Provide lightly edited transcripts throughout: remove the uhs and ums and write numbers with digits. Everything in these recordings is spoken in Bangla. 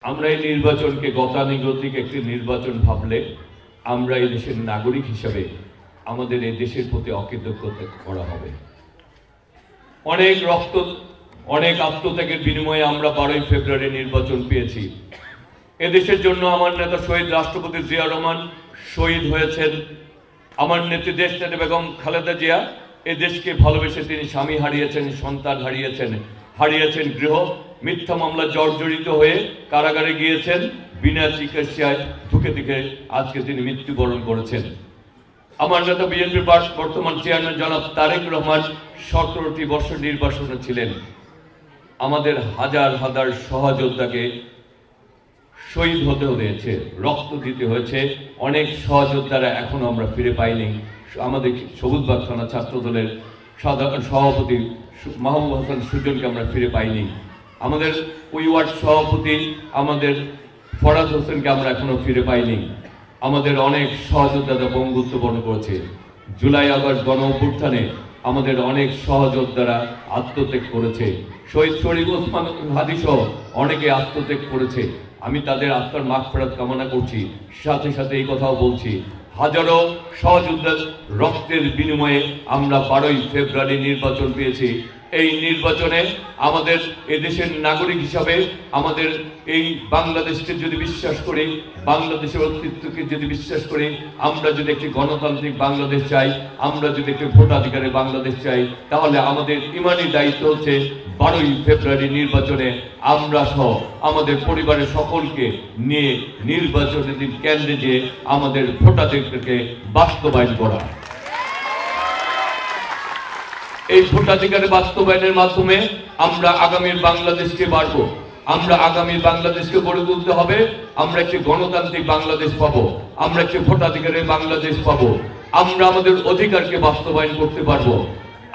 আমরা এই নির্বাচনকে গতানুগতিক একটি নির্বাচন ভাবলে আমরা এই দেশের নাগরিক হিসেবে আমাদের এই দেশের প্রতি অকৃতজ্ঞতা করা হবে। অনেক রক্ত, অনেক আত্মত্যাগের বিনিময়ে আমরা 12ই ফেব্রুয়ারি নির্বাচন পেয়েছি। এদেশের জন্য আমার নেতা শহীদ রাষ্ট্রপতি জিয়া রহমান শহীদ হয়েছেন। আমার নেত্রী দেশনেত্রী বেগম খালেদা জিয়া এ দেশকে ভালোবেসে তিনি স্বামী হারিয়েছেন, সন্তান হারিয়েছেন গৃহ, মিথ্যা মামলা জর্জরিত হয়ে কারাগারে গিয়েছেন, বিনা চিকিৎসায় ধুকে আজকে তিনি মৃত্যুবরণ করেছেন। আমার নেতা বিএনপির বর্তমান চেয়ারম্যান জনাব তারেক রহমান 17টি বছর নির্বাসনে ছিলেন। আমাদের হাজার হাজার সহযোদ্ধাকে শহীদ হতে হয়েছে, রক্ত দিতে হয়েছে। অনেক সহযোদ্ধারা এখনো আমরা ফিরে পাইনি। আমাদের সবুজবাগ থানা ছাত্র দলের সাধারণ সভাপতি মাহবুব হাসান সুজনকে আমরা ফিরে পাইনি। আমাদের ওই ওয়ার্ড সভাপতি আমাদের ফরাদ হোসেনকে আমরা এখনো ফিরে পাইনি। আমাদের অনেক সহযোদ্ধারা বঙ্গুত্ব বরণ করেছে। জুলাই আগস্ট গণ অভ্যুত্থানে আমাদের অনেক সহযোদ্ধারা আত্মত্যাগ করেছে। শহীদ শরীফ ওসমান হাদি সহ অনেকে আত্মত্যাগ করেছে। আমি তাদের আত্মার মাগফিরাত কামনা করছি। সাথে সাথে এই কথাও বলছি, হাজারো সহযোদ্ধার রক্তের বিনিময়ে আমরা 12ই ফেব্রুয়ারি নির্বাচন পেয়েছি। এই নির্বাচনে আমাদের এদেশের নাগরিক হিসাবে আমাদের এই বাংলাদেশকে যদি বিশ্বাস করি, বাংলাদেশের অস্তিত্বকে যদি বিশ্বাস করি, আমরা যদি একটি গণতান্ত্রিক বাংলাদেশ চাই, আমরা যদি একটি ভোটাধিকারের বাংলাদেশ চাই, তাহলে আমাদের ইমানি দায়িত্ব হচ্ছে 12ই ফেব্রুয়ারি নির্বাচনে আমরা সহ আমাদের পরিবারের সকলকে নিয়ে নির্বাচনের দিন কেন্দ্রে যেয়ে আমাদের ভোটাধিকারকে বাস্তবায়ন করা। এই ভোটাধিকারের বাস্তবায়নের মাধ্যমে আমরা আগামীর বাংলাদেশকে বাড়ব, আমরা আগামীর বাংলাদেশকে গড়ে তুলতে হবে। আমরা একটি গণতান্ত্রিক বাংলাদেশ পাবো, আমরা একটি ভোটাধিকারের বাংলাদেশ পাবো, আমরা আমাদের অধিকারকে বাস্তবায়ন করতে পারবো।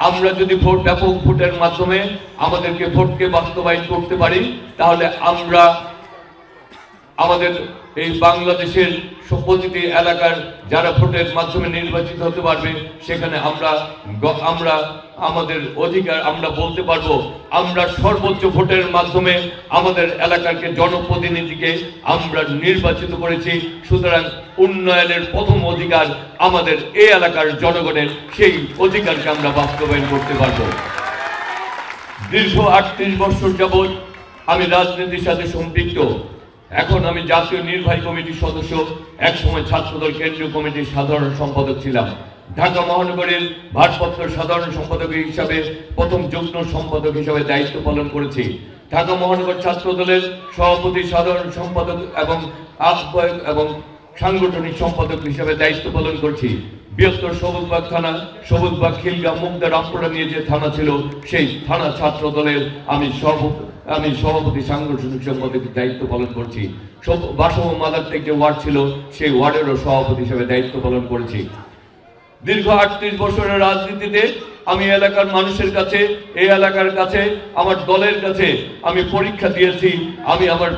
আমরা যদি ব্যাপক ভোটের মাধ্যমে আমাদেরকে ভোটকে বাস্তবায়ন করতে পারি, তাহলে আমরা আমাদের এই বাংলাদেশের প্রতিটি এলাকার যারা ভোটের মাধ্যমে নির্বাচিত হতে পারবে, সেখানে আমরা আমাদের অধিকার আমরা বলতে পারবো। আমরা সর্বোচ্চ ভোটের মাধ্যমে আমাদের এলাকাকে জনপ্রতিনিধিকে আমরা নির্বাচিত করেছি। সুতরাং উন্নয়নের প্রথম অধিকার আমাদের এই এলাকার জনগণের, সেই অধিকারকে আমরা বাস্তবায়ন করতে পারবো। দীর্ঘ 38 বছর যাবৎ আমি রাজনীতির সাথে সম্পৃক্ত। এখন আমি জাতীয় নির্বাহী কমিটির সদস্য, একসময় ছাত্রদল কেন্দ্রীয় কমিটির সাধারণ সম্পাদক ছিলাম। ঢাকা মহানগরের ভারপ্রাপ্ত সাধারণ সম্পাদক হিসাবে প্রথম যুগ্ম সম্পাদক হিসাবে দায়িত্ব পালন করেছি। ঢাকা মহানগর ছাত্র দলের সভাপতি, সাধারণ সম্পাদক এবং আহ্বায়ক এবং সাংগঠনিক সম্পাদক হিসাবে দায়িত্ব পালন করছি। বৃহত্তর সবুজবাগ থানা, সবুজবাগ, খিলগাঁও, মুগদা, রামপুরা নিয়ে যে থানা ছিল, সেই থানা ছাত্র দলের আমি সভাপতি, সাংগঠনিক সম্পাদকের দায়িত্ব পালন করছি। বাসব মাদারটেক যে ওয়ার্ড ছিল, সেই ওয়ার্ডেরও সভাপতি হিসেবে দায়িত্ব পালন করেছি। দীর্ঘ 38 বছরের রাজনীতিতে আমি এলাকার মানুষের কাছে, এই এলাকার কাছে, আমার দলের কাছে আমি পরীক্ষা দিয়েছি। আমি আমার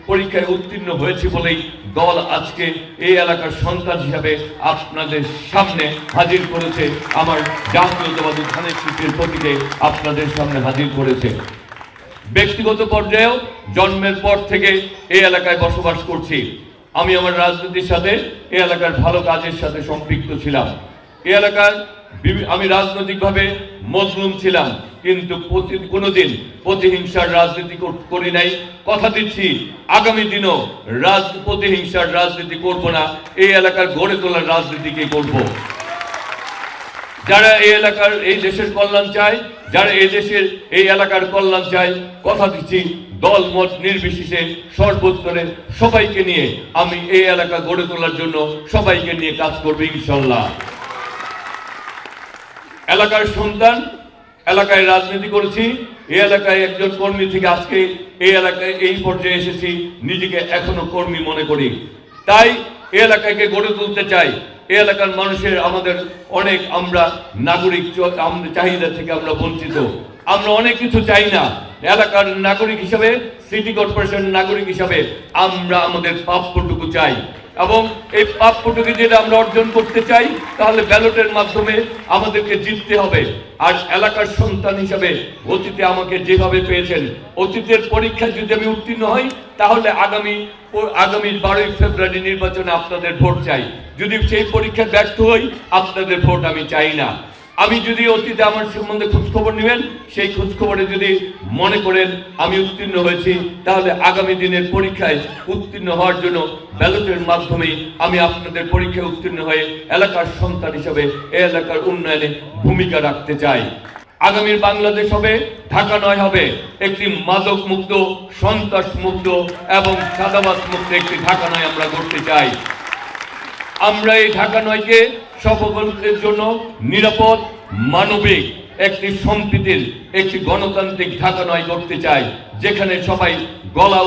পরীক্ষায় উত্তীর্ণ হয়েছি বলেই দল আজকে এই এলাকার সন্তান হিসাবে আপনাদের সামনে হাজির করেছে, আমার জাতীয়তাবাদী ধানের শীষের প্রতীকে আপনাদের সামনে হাজির করেছে। ব্যক্তিগত পর্যায়েও জন্মের পর থেকে এই এলাকায় বসবাস করছি। আমি আমার রাজনীতির সাথে এই এলাকার ভালো কাজের সাথে সম্পৃক্ত ছিলাম। এই এলাকার আমি রাজনৈতিকভাবে মজলুম ছিলাম, কিন্তু কোনোদিন প্রতিহিংসার রাজনীতি করি নাই। কথা দিচ্ছি, আগামী দিনও প্রতিহিংসার রাজনীতি করব না, এই এলাকার গড়ে তোলার রাজনীতিকে করব। যারা এই এলাকার, এই দেশের কল্যাণ চায়, যারা এই দেশের, এই এলাকার কল্যাণ চায়, কথা দিচ্ছি দল মত নির্বিশেষে সর্বস্তরে সবাইকে নিয়ে আমি এই এলাকা গড়ে তোলার জন্য সবাইকে নিয়ে কাজ করব ইনশাল্লাহ। এলাকার সন্তান, এলাকায় রাজনীতি করেছি, এই এলাকায় একজন কর্মী থেকে আজকে এই এলাকায় এই পর্যায়ে এসেছি, নিজেকে এখনো কর্মী মনে করি। তাই এই এলাকাকে গড়ে তুলতে চাই। এই এলাকার মানুষের আমাদের অনেক, আমরা নাগরিক চাহিদা থেকে আমরা বঞ্চিত। আমরা অনেক কিছু চাই না। এলাকার নাগরিক হিসাবে, সিটি কর্পোরেশন নাগরিক হিসাবে আমরা আমাদের প্রাপ্যটুকু চাই। এবং এই প্রাপ্যটুকু যেটা আমরা অর্জন করতে চাই তাহলে ব্যালটের মাধ্যমে আমাদেরকে জিততে হবে। আর এলাকার সন্তান হিসাবে অতীতে আমাকে যেভাবে পেয়েছেন, অতীতের পরীক্ষায় যদি আমি উত্তীর্ণ হই তাহলে আগামী 12ই ফেব্রুয়ারি নির্বাচনে আপনাদের ভোট চাই। যদি সেই পরীক্ষায় ব্যর্থ হই আপনাদের ভোট আমি চাই না। আমি যদি অতীতে আমার সম্বন্ধে খোঁজখবর নেবেন, সেই খোঁজখবরে যদি মনে করেন আমি উত্তীর্ণ হয়েছি তাহলে আগামী দিনের পরীক্ষায় উত্তীর্ণ হওয়ার জন্য ব্যালটের মাধ্যমে আমি আপনাদের পরীক্ষায় উত্তীর্ণ হয়ে এলাকার সন্তান হিসেবে এই এলাকার উন্নয়নে ভূমিকা রাখতে চাই। আগামীর বাংলাদেশ হবে ঢাকা নয়, হবে একটি মাদক মুক্ত, সন্ত্রাস মুক্ত এবং চাঁদাবাজ মুক্ত একটি ঢাকা নয় আমরা করতে চাই। আমরা এই ঢাকা নয়কে সকলের জন্য নিরাপদ, মানবিক, একটি সম্প্রীতির, একটি গণতান্ত্রিক ঢাকা নয় করতে চাই, যেখানে সবাই গলা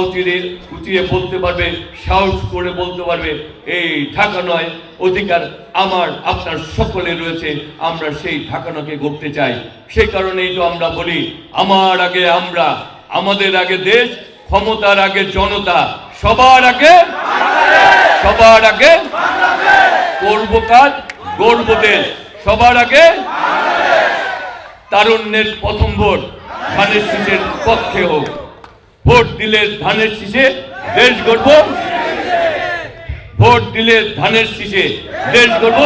উঁচিয়ে বলতে পারবে, সাহস করে বলতে পারবে এই ঢাকা নয় অধিকার আমার আপনার সকলে রয়েছে, আমরা সেই ঢাকা নয়কে করতে চাই। সেই কারণেই তো আমরা বলি আমার আগে আমরা, আমাদের আগে দেশ, ক্ষমতার আগে জনতা, সবার আগে করব কাজ, গর্ব দেশ, সবার আগে তারুণ্যের প্রথম ভোট ধানের শীষের পক্ষে হোক। ভোট দিলে ধানের শীষে দেশ গড়ব, ভোট দিলে ধানের শীষে দেশ গড়ব।